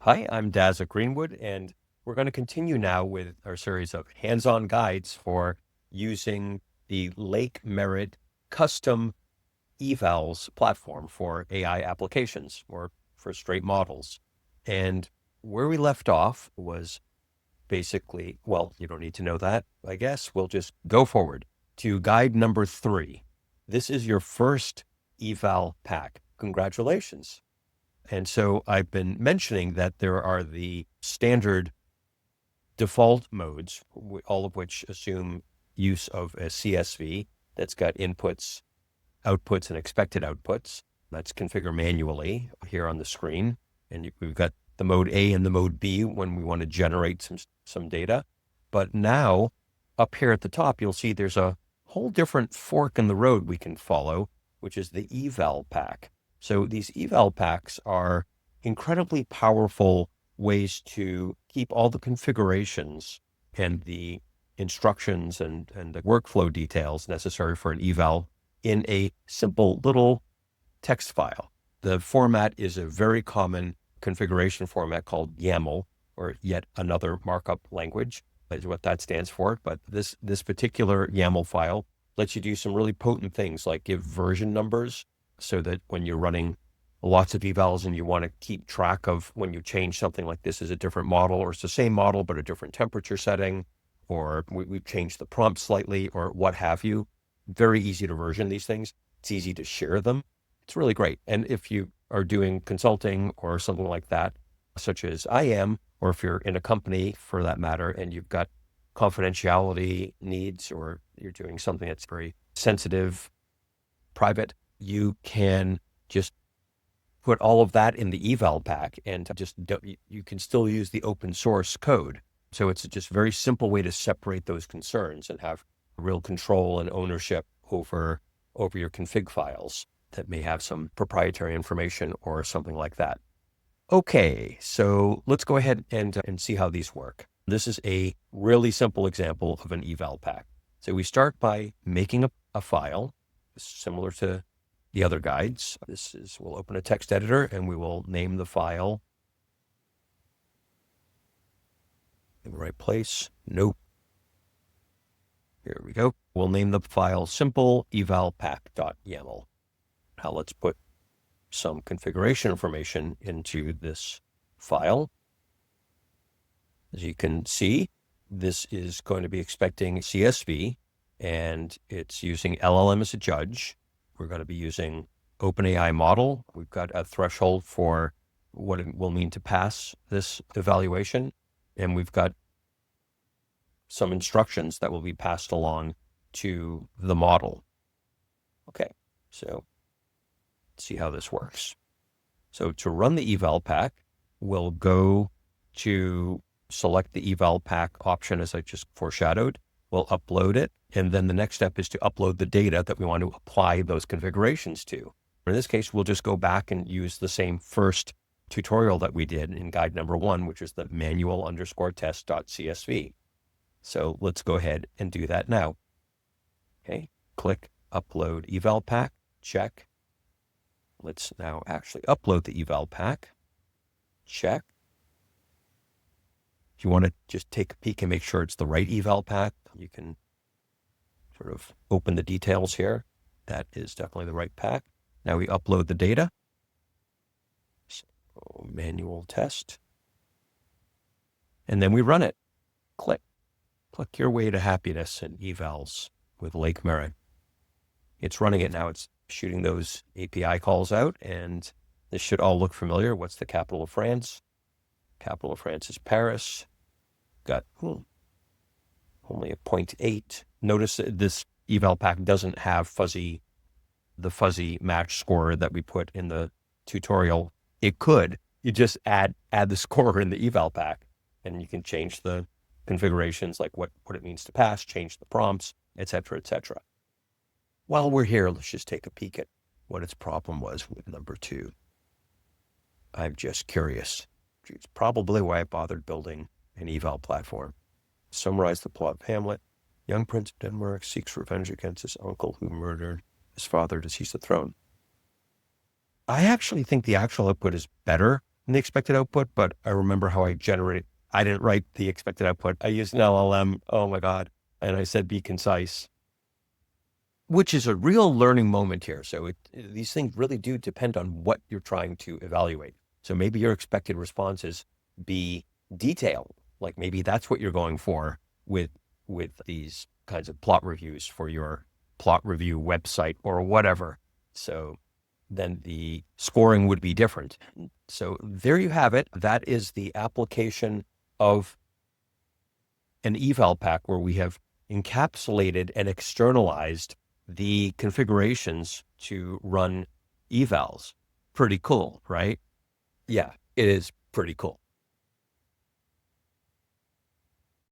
Hi, I'm Daz at Greenwood, and we're going to continue now with our series of hands-on guides for using the Lake Merritt custom evals platform for AI applications or for straight models. And where we left off was basically, well, you don't need to know that, I guess. We'll just go forward to guide number 3. This is your first eval pack. Congratulations. And so I've been mentioning that there are the standard default modes, all of which assume use of a CSV that's got inputs, outputs, and expected outputs. That's configured manually here on the screen. And we've got the mode A and the mode B when we want to generate some data. But now up here at the top, you'll see there's a whole different fork in the road we can follow, which is the eval pack. So these eval packs are incredibly powerful ways to keep all the configurations and the instructions and the workflow details necessary for an eval in a simple little text file. The format is a very common configuration format called YAML, or yet another markup language, is what that stands for. But this particular YAML file lets you do some really potent things like give version numbers so that when you're running lots of evals and you want to keep track of when you change something like this is a different model, or it's the same model but a different temperature setting, or we've changed the prompt slightly, or what have you. Very easy to version these things. It's easy to share them. It's really great. And if you are doing consulting or something like that, such as I am, or if you're in a company for that matter, and you've got confidentiality needs, or you're doing something that's very sensitive, private, you can just put all of that in the eval pack and you can still use the open source code. So it's just a very simple way to separate those concerns and have real control and ownership over your config files that may have some proprietary information or something like that. Okay, so let's go ahead and see how these work. This is a really simple example of an eval pack. So we start by making a file similar to the other guides. We'll open a text editor and we will name the file in the right place. Nope. Here we go. We'll name the file simple evalpack.yaml. Now let's put some configuration information into this file. As you can see, this is going to be expecting CSV, and it's using LLM as a judge. We're going to be using OpenAI model. We've got a threshold for what it will mean to pass this evaluation, and we've got some instructions that will be passed along to the model. Okay, so let's see how this works. So to run the eval pack, we'll go to select the eval pack option as I just foreshadowed. We'll upload it. And then the next step is to upload the data that we want to apply those configurations to. In this case, we'll just go back and use the same first tutorial that we did in guide number 1, which is the manual_test.csv. So let's go ahead and do that now. Okay, click upload eval pack, check. Let's now actually upload the eval pack, check. If you want to just take a peek and make sure it's the right eval pack, you can sort of open the details here. That is definitely the right pack. Now we upload the data. So manual test. And then we run it. Click your way to happiness in evals with Lake Merritt. It's running it now. It's shooting those API calls out, and this should all look familiar. What's the capital of France? Capital of France is Paris. Got only a 0.8. Notice that this eval pack doesn't have the fuzzy match score that we put in the tutorial. It could. You just add the score in the eval pack, and you can change the configurations, like what it means to pass, change the prompts, etc., etc. While we're here, let's just take a peek at what its problem was with number 2. I'm just curious. It's probably why I bothered building an eval platform. Summarize the plot of Hamlet. Young Prince of Denmark seeks revenge against his uncle who murdered his father to seize the throne. I actually think the actual output is better in the expected output, but I remember how I generated. I didn't write the expected output. I used an LLM. Oh my God. And I said, be concise, which is a real learning moment here. So these things really do depend on what you're trying to evaluate. So maybe your expected responses be detailed, like maybe that's what you're going for with these kinds of plot reviews for your plot review website or whatever. So then the scoring would be different. So there you have it. That is the application of an eval pack where we have encapsulated and externalized the configurations to run evals. Pretty cool, right? Yeah, it is pretty cool.